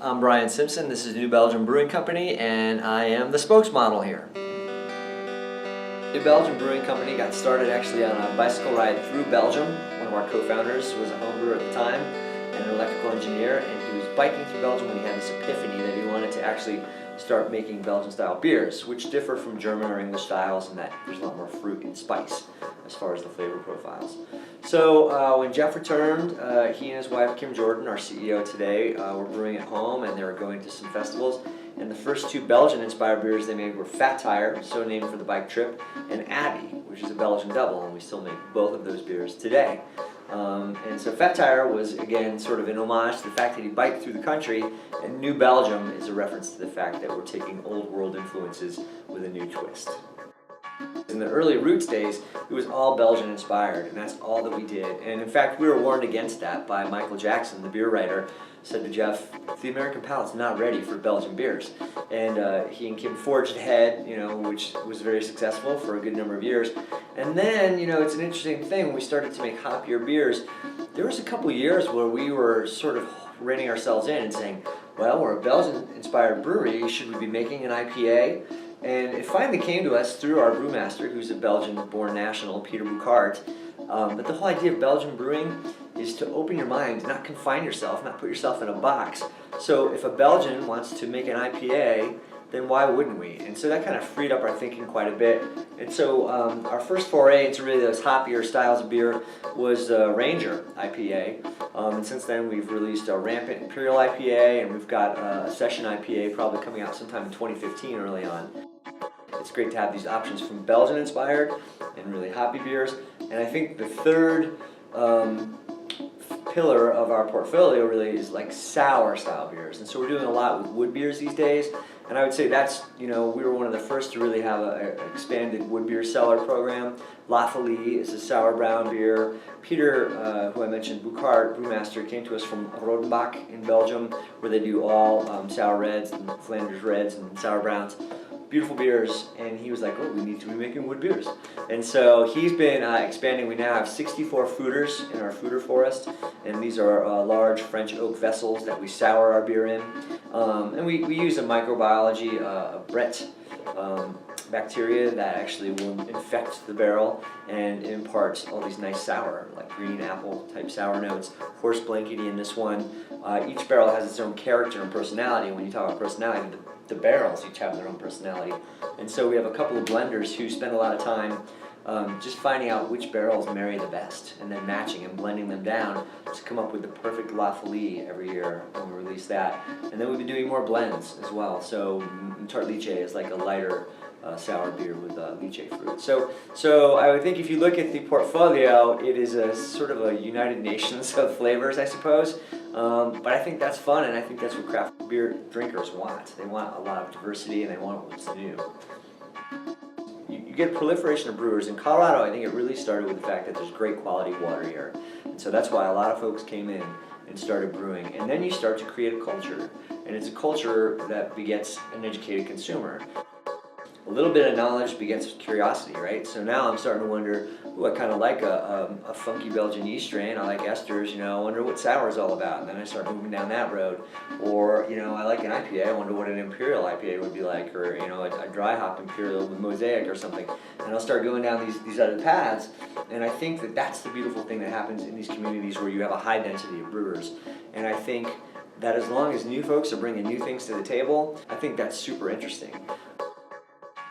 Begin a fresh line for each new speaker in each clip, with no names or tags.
I'm Brian Simpson. This is New Belgium Brewing Company, and I am the spokesmodel here. New Belgium Brewing Company got started actually on a bicycle ride through Belgium. One of our co-founders was a home brewer at the time and an electrical engineer, and he was biking through Belgium when he had this epiphany that he wanted to actually start making Belgian-style beers, which differ from German or English styles in that there's a lot more fruit and spice as far as the flavor profiles. So when Jeff returned, he and his wife Kim Jordan, our CEO today, were brewing at home, and they were going to some festivals. And the first two Belgian-inspired beers they made were Fat Tire, so named for the bike trip, and Abbey, which is a Belgian double, and we still make both of those beers today. And so Fat Tire was, again, sort of an homage to the fact that he biked through the country, and New Belgium is a reference to the fact that we're taking old world influences with a new twist. In the early Roots days, it was all Belgian inspired, and that's all that we did. And in fact, we were warned against that by Michael Jackson, the beer writer, said to Jeff, the American palate's not ready for Belgian beers. And he and Kim forged ahead, which was very successful for a good number of years. And then, it's an interesting thing, when we started to make hoppier beers, there was a couple years where we were sort of reining ourselves in and saying, well, we're a Belgian-inspired brewery, should we be making an IPA? And it finally came to us through our brewmaster, who's a Belgian-born national, Peter Bouckaert. But the whole idea of Belgian brewing is to open your mind, not confine yourself, not put yourself in a box. So if a Belgian wants to make an IPA, then why wouldn't we? And so that kind of freed up our thinking quite a bit. And so our first foray into really those hoppier styles of beer was Ranger IPA. And since then we've released a Rampant Imperial IPA, and we've got a Session IPA probably coming out sometime in 2015 early on. It's great to have these options from Belgian-inspired and really hoppy beers. And I think the third pillar of our portfolio really is like sour style beers. And so we're doing a lot with wood beers these days. And I would say that's, we were one of the first to really have an expanded wood beer cellar program. La Folie is a sour brown beer. Peter, who I mentioned, Bouckaert, brewmaster, came to us from Rodenbach in Belgium, where they do all sour reds and Flanders reds and sour browns. Beautiful beers, and he was like, oh, we need to be making wood beers. And so he's been expanding. We now have 64 foeders in our foeder forest, and these are large French oak vessels that we sour our beer in. And we use a microbiology, a Brett bacteria that actually will infect the barrel and imparts all these nice sour, like green apple type sour notes, horse blankety in this one. Each barrel has its own character and personality. When you talk about personality, the barrels each have their own personality. And so we have a couple of blenders who spend a lot of time just finding out which barrels marry the best, and then matching and blending them down to come up with the perfect La Folie every year when we release that. And then we've been doing more blends as well. So Tart Liche is like a lighter sour beer with lychee fruit. So I would think if you look at the portfolio, it is a sort of a United Nations of flavors, I suppose. But I think that's fun, and I think that's what craft beer drinkers want. They want a lot of diversity, and they want what's new. You get a proliferation of brewers. In Colorado, I think it really started with the fact that there's great quality water here. And so that's why a lot of folks came in and started brewing. And then you start to create a culture. And it's a culture that begets an educated consumer. A little bit of knowledge begets curiosity, right? So now I'm starting to wonder, I kind of like a funky Belgian yeast strain. I like esters, I wonder what sour is all about. And then I start moving down that road. Or, I like an IPA. I wonder what an Imperial IPA would be like. Or, a dry hop Imperial with Mosaic or something. And I'll start going down these other paths. And I think that that's the beautiful thing that happens in these communities where you have a high density of brewers. And I think that as long as new folks are bringing new things to the table, I think that's super interesting.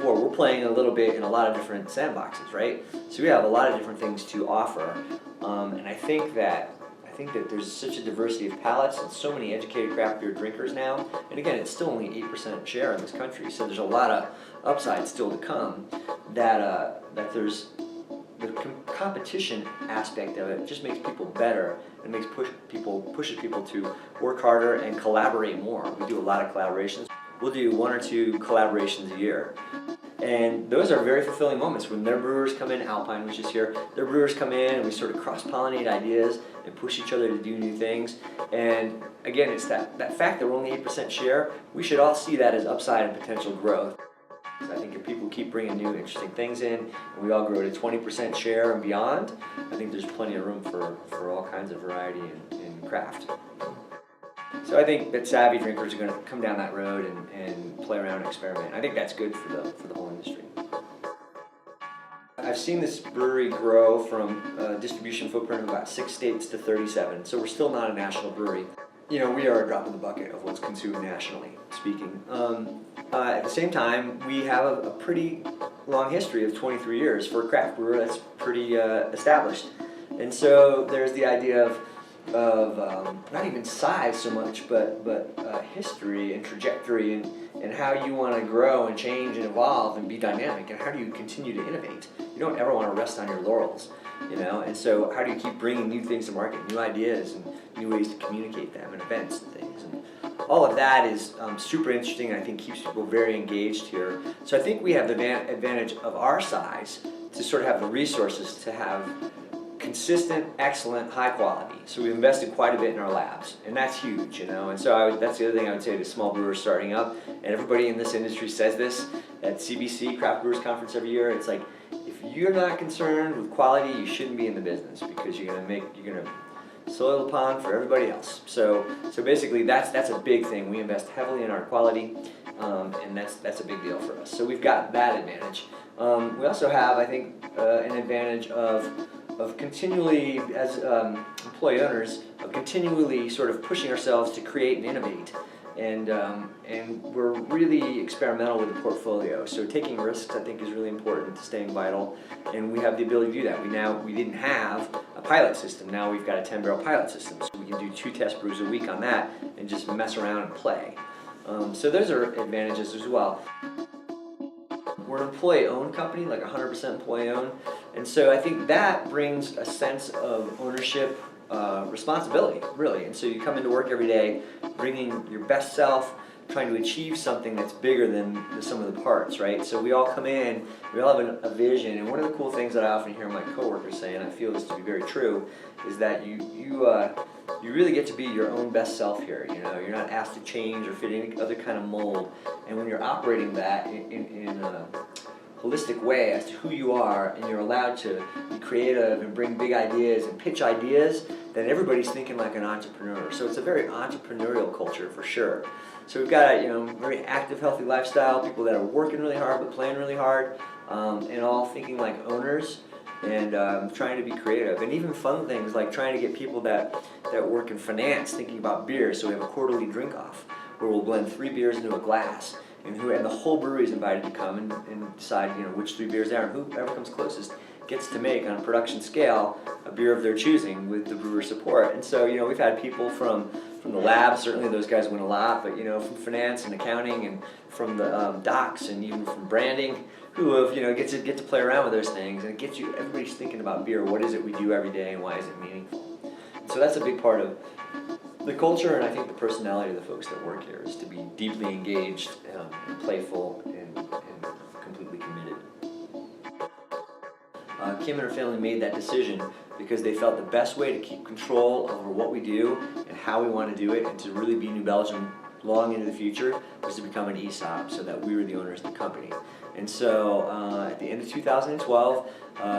Or we're playing a little bit in a lot of different sandboxes, right? So we have a lot of different things to offer, and I think that there's such a diversity of palates and so many educated craft beer drinkers now. And again, it's still only 8% share in this country, so there's a lot of upside still to come. That there's the competition aspect of it just makes people better and pushes people to work harder and collaborate more. We do a lot of collaborations. We'll do 1 or 2 collaborations a year. And those are very fulfilling moments when their brewers come in, Alpine, which is here, their brewers come in and we sort of cross-pollinate ideas and push each other to do new things. And again, it's that fact that we're only 8% share, we should all see that as upside and potential growth. I think if people keep bringing new interesting things in and we all grow to 20% share and beyond, I think there's plenty of room for all kinds of variety in craft. So I think that savvy drinkers are going to come down that road and play around and experiment. I think that's good for the whole industry. I've seen this brewery grow from a distribution footprint of about 6 states to 37, so we're still not a national brewery. You know, we are a drop in the bucket of what's consumed nationally speaking. At the same time, we have a pretty long history of 23 years for a craft brewer. That's pretty established. And so there's the idea of not even size so much, but history and trajectory and how you want to grow and change and evolve and be dynamic, and how do you continue to innovate. You don't ever want to rest on your laurels, you know, and so how do you keep bringing new things to market, new ideas and new ways to communicate them and events and things. And all of that is super interesting, and I think keeps people very engaged here. So I think we have the advantage of our size to sort of have the resources to have consistent, excellent, high quality. So we've invested quite a bit in our labs, and that's huge, you know. And so that's the other thing I would say to small brewers starting up, and everybody in this industry says this at CBC, Craft Brewers Conference every year. It's like, if you're not concerned with quality, you shouldn't be in the business, because you're gonna soil the pond for everybody else. So basically that's a big thing. We invest heavily in our quality, and that's a big deal for us. So we've got that advantage. We also have, I think, an advantage of continually, as employee owners, of continually sort of pushing ourselves to create and innovate. And we're really experimental with the portfolio. So taking risks, I think, is really important to staying vital. And we have the ability to do that. We didn't have a pilot system. Now we've got a 10-barrel pilot system. So we can do 2 test brews a week on that and just mess around and play. So those are advantages as well. We're an employee-owned company, like 100% employee-owned, and so I think that brings a sense of ownership, responsibility, really. And so you come into work every day bringing your best self, trying to achieve something that's bigger than the sum of the parts, right? So we all come in, we all have a vision, and one of the cool things that I often hear my coworkers say, and I feel this to be very true, is that you really get to be your own best self here. You know, you're not asked to change or fit any other kind of mold. And when you're operating that in a holistic way as to who you are, and you're allowed to be creative and bring big ideas and pitch ideas, then everybody's thinking like an entrepreneur. So it's a very entrepreneurial culture for sure. So we've got a very active, healthy lifestyle, people that are working really hard but playing really hard, and all thinking like owners, and trying to be creative, and even fun things like trying to get people that work in finance thinking about beer. So we have a quarterly drink off where we'll blend 3 beers into a glass, and the whole brewery is invited to come and decide which 3 beers they are, and whoever comes closest gets to make on a production scale a beer of their choosing with the brewer support. And so we've had people from the lab, certainly those guys win a lot, but from finance and accounting and from the docs and even from branding, who have get to play around with those things, and it gets everybody's thinking about beer. What is it we do every day, and why is it meaningful? So that's a big part of the culture, and I think the personality of the folks that work here is to be deeply engaged and playful and completely committed. Kim and her family made that decision because they felt the best way to keep control over what we do and how we want to do it, and to really be New Belgium long into the future, was to become an ESOP, so that we were the owners of the company. And so at the end of 2012,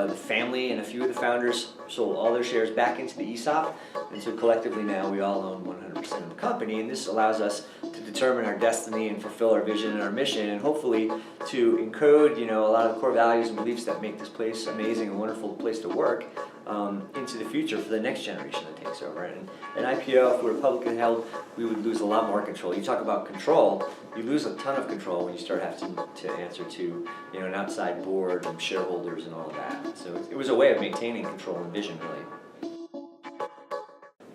the family and a few of the founders sold all their shares back into the ESOP, and so collectively now we all own 100% of the company, and this allows us to determine our destiny and fulfill our vision and our mission, and hopefully to encode a lot of the core values and beliefs that make this place amazing and wonderful place to work into the future for the next generation that takes over. And an IPO, if we were publicly held, we would lose a lot more control. You talk about control, you lose a ton of control when you start having to answer to an outside board and shareholders and all of that. So it was a way of maintaining control and vision, really.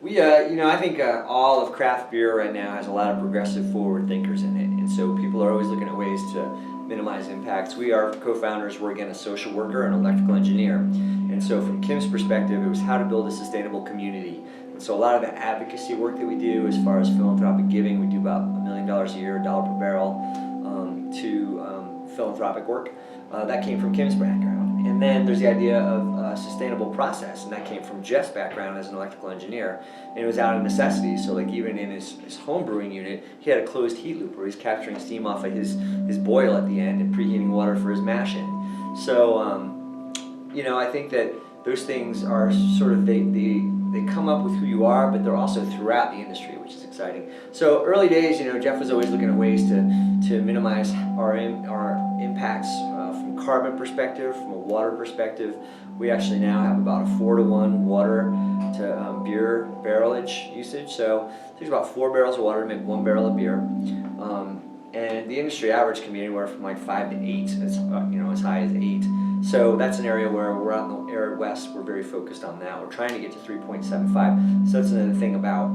We, I think all of craft beer right now has a lot of progressive forward thinkers in it, and so people are always looking at ways to minimize impacts. We, our co-founders, were again a social worker and electrical engineer, and so from Kim's perspective, it was how to build a sustainable community. And so a lot of the advocacy work that we do as far as philanthropic giving, we do about $1 million a year, $1 per barrel, to philanthropic work. That came from Kim's background. And then there's the idea of sustainable process, and that came from Jeff's background as an electrical engineer. And it was out of necessity, so like even in his home brewing unit, he had a closed heat loop where he's capturing steam off of his boil at the end and preheating water for his mash in. So, I think that those things are sort of, they come up with who you are, but they're also throughout the industry, which is exciting. So early days, Jeff was always looking at ways to minimize our impacts from carbon perspective, from a water perspective. We actually now have about a 4-to-1 water to beer barrelage usage. So it takes about 4 barrels of water to make 1 barrel of beer. And the industry average can be anywhere from like 5 to 8, as high as 8. So that's an area where we're out in the arid west. We're very focused on that. We're trying to get to 3.75. So that's another thing about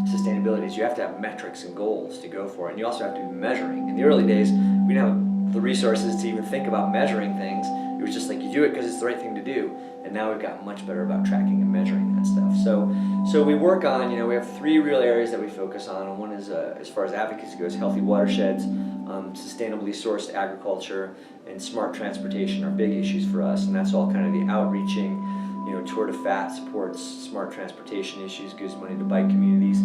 sustainability is you have to have metrics and goals to go for it, and you also have to be measuring. In the early days, we didn't have the resources to even think about measuring things. It was just like you do it because it's the right thing to do. And now we've gotten much better about tracking and measuring that stuff. So we work on, we have 3 real areas that we focus on. And one is, as far as advocacy goes, healthy watersheds, sustainably sourced agriculture, and smart transportation are big issues for us. And that's all kind of the outreaching, Tour de Fat supports smart transportation issues, gives money to bike communities.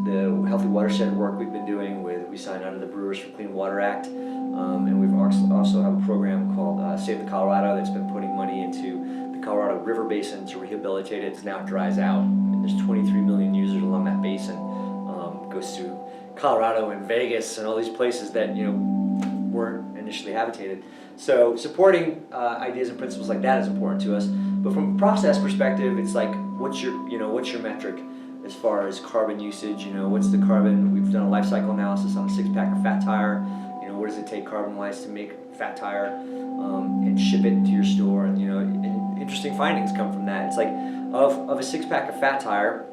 The healthy watershed work we've been doing we signed under the Brewers for Clean Water Act. And we've also have a program called Save the Colorado that's been putting money into the Colorado River Basin to rehabilitate it. Now it dries out, and there's 23 million users along that basin. Goes to Colorado and Vegas and all these places that weren't initially habitated. So supporting ideas and principles like that is important to us. But from a process perspective, it's like what's your metric as far as carbon usage? What's the carbon? We've done a life cycle analysis on a 6-pack of fat tire. What does it take carbon-wise to make fat tire and ship it to your store? And and interesting findings come from that. It's like of a 6-pack of fat tire,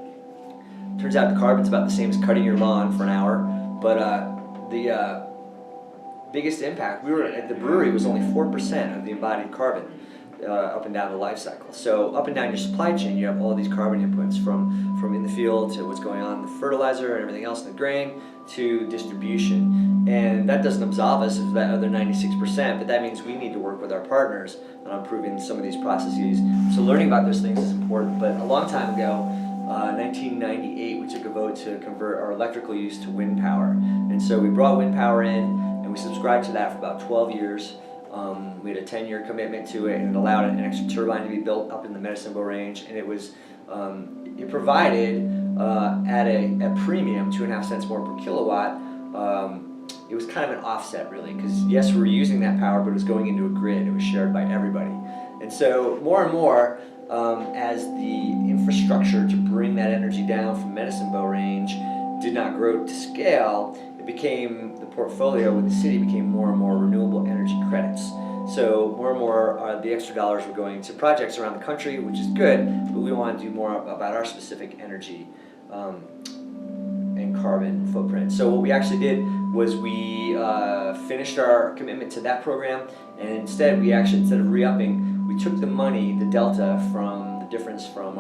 turns out the carbon's about the same as cutting your lawn for an hour. But the biggest impact, we were at the brewery, was only 4% of the embodied carbon up and down the life cycle. So up and down your supply chain, you have all these carbon inputs from in the field to what's going on in the fertilizer and everything else in the grain to distribution. And that doesn't absolve us of that other 96%, but that means we need to work with our partners on improving some of these processes. So learning about those things is important. But a long time ago, 1998, we took a vote to convert our electrical use to wind power. And so we brought wind power in, and we subscribed to that for about 12 years. We had a 10-year commitment to it, and it allowed an extra turbine to be built up in the Medicine Bow Range, and it provided at a premium, 2.5 cents more per kilowatt. It was kind of an offset, really, because yes, we were using that power, but it was going into a grid. It was shared by everybody. And so more and more, as the infrastructure to bring that energy down from Medicine Bow Range did not grow to scale, the portfolio with the city became more and more renewable energy credits. So more and more the extra dollars were going to projects around the country, which is good, but we want to do more about our specific energy and carbon footprint. So what we actually did was we finished our commitment to that program, and instead of re-upping, we took the money, the delta from the difference from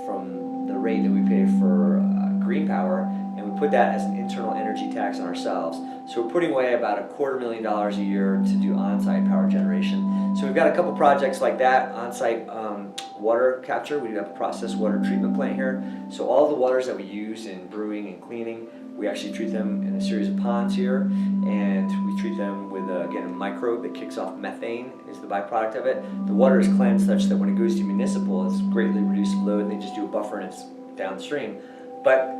from the rate that we pay for green power, and we put that as an internal energy tax on ourselves. So we're putting away about $250,000 a year to do on-site power generation. So we've got a couple projects like that, on-site water capture. We do have a processed water treatment plant here. So all the waters that we use in brewing and cleaning, we actually treat them in a series of ponds here, and we treat them with, again, a microbe that kicks off methane is the byproduct of it. The water is cleansed such that when it goes to municipal, it's greatly reduced load. They just do a buffer and it's downstream. But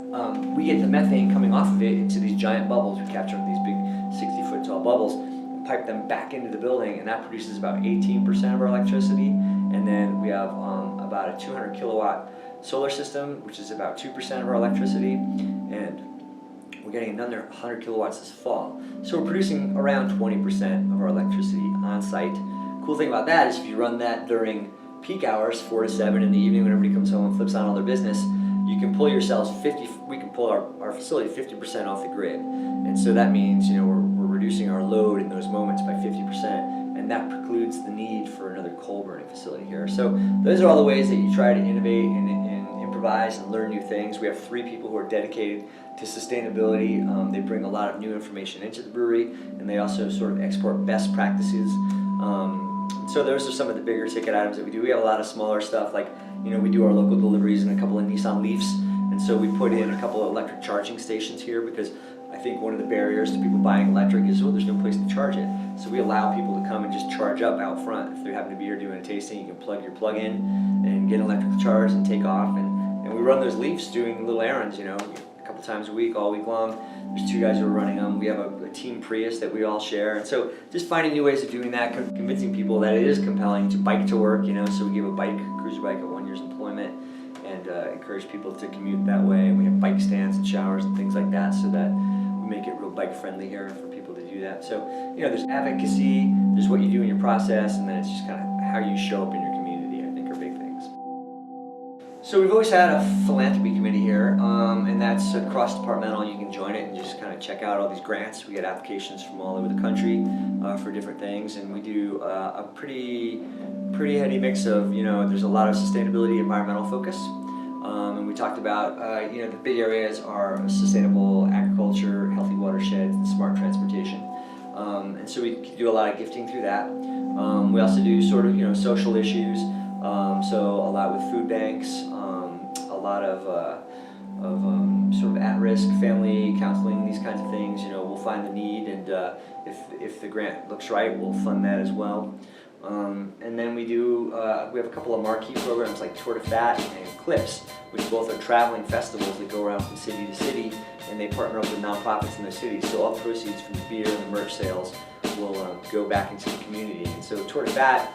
we get the methane coming off of it into these giant bubbles. We capture these big 60-foot tall bubbles, pipe them back into the building, and that produces about 18% of our electricity. And then we have about a 200 kilowatt solar system, which is about 2% of our electricity. And we're getting another 100 kilowatts this fall. So we're producing around 20% of our electricity on site. Cool thing about that is if you run that during peak hours, 4 to 7 in the evening when everybody comes home and flips on all their business, you can pull yourselves we can pull our facility 50% off the grid. And so that means, we're reducing our load in those moments by 50%, and that precludes the need for another coal burning facility here. So those are all the ways that you try to innovate and improvise and learn new things. We have 3 people who are dedicated to sustainability. They bring a lot of new information into the brewery, and they also sort of export best practices. So those are some of the bigger ticket items that we do. We have a lot of smaller stuff, like we do our local deliveries in a couple of Nissan Leafs, and so we put in a couple of electric charging stations here because I think one of the barriers to people buying electric is, there's no place to charge it. So we allow people to come and just charge up out front. If they happen to be here doing a tasting, you can plug your plug in and get an electrical charge and take off. And we run those leafs doing little errands, a couple times a week, all week long. There's 2 guys who are running them. We have a team Prius that we all share. And so just finding new ways of doing that, convincing people that it is compelling to bike to work, so we give a cruiser bike at 1 year's employment, and encourage people to commute that way. And we have bike stands and showers and things like that, so that we make it real bike friendly here for people to do that. So, there's advocacy, there's what you do in your process, and then it's just kind of how you show up in your community, I think, are big things. So we've always had a philanthropy committee here, and that's cross-departmental. You can join it and just kind of check out all these grants. We get applications from all over the country for different things, and we do a pretty heady mix of, there's a lot of sustainability, environmental focus. And we talked about, the big areas are sustainable agriculture, healthy watersheds, and smart transportation. And so we do a lot of gifting through that. We also do sort of, social issues. So a lot with food banks, a lot of sort of at-risk family counseling, these kinds of things. We'll find the need, and if the grant looks right, we'll fund that as well. And then we have a couple of marquee programs like Tour de Fat and Clips, which both are traveling festivals that go around from city to city, and they partner up with nonprofits in those cities. So all proceeds from the beer and the merch sales will go back into the community. And so Tour de Fat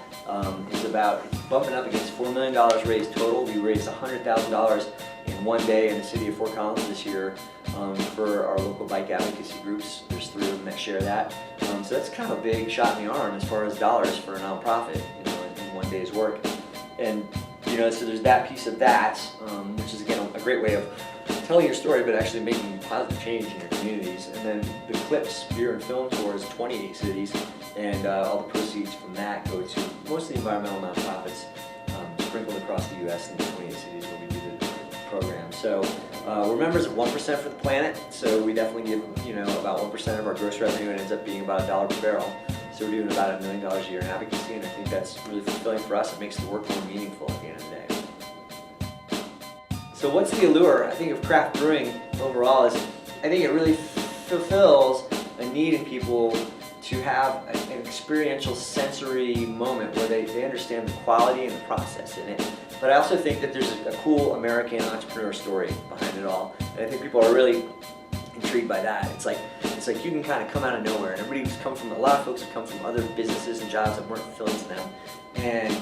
is about bumping up against $4 million raised total. We raised $100,000 in one day in the city of Fort Collins this year for our local bike advocacy groups. There's 3 of them that share that. So that's kind of a big shot in the arm as far as dollars for a nonprofit, in one day's work. And so there's that piece of that, which is again a great way of telling your story, but actually making positive change in your communities. And then the Clips beer and film tour is 28 cities, and all the proceeds from that go to mostly environmental nonprofits sprinkled across the U.S. in the 28 cities where we do the program. So we're members of 1% for the Planet, so we definitely give about 1% of our gross revenue, and it ends up being about $1 per barrel. So we're doing about $1 million a year in advocacy, and I think that's really fulfilling for us. It makes the work more meaningful at the end of the day. So what's the allure, I think, of craft brewing overall is I think it really fulfills a need in people to have an experiential sensory moment where they understand the quality and the process in it. But I also think that there's a cool American entrepreneur story behind it all, and I think people are really intrigued by that. It's like you can kind of come out of nowhere, and a lot of folks have come from other businesses and jobs that weren't fulfilling to them, and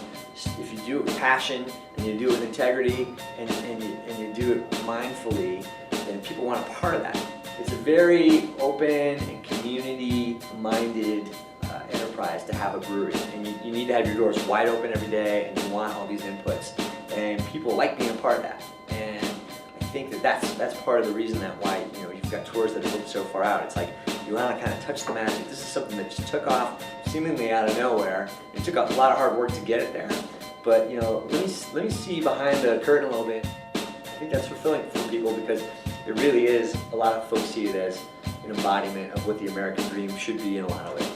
if you do it with passion and you do it with integrity and you do it mindfully, then people want a part of that. It's a very open and community-minded enterprise to have a brewery, and you need to have your doors wide open every day, and you want all these inputs, and people like being a part of that. And I think that's part of the reason that why you've got tours that have looked so far out. It's like you want to kind of touch the magic. This is something that just took off seemingly out of nowhere. It took a lot of hard work to get it there, but let me see behind the curtain a little bit. I think that's fulfilling for people because it really is. A lot of folks see it as an embodiment of what the American dream should be in a lot of ways.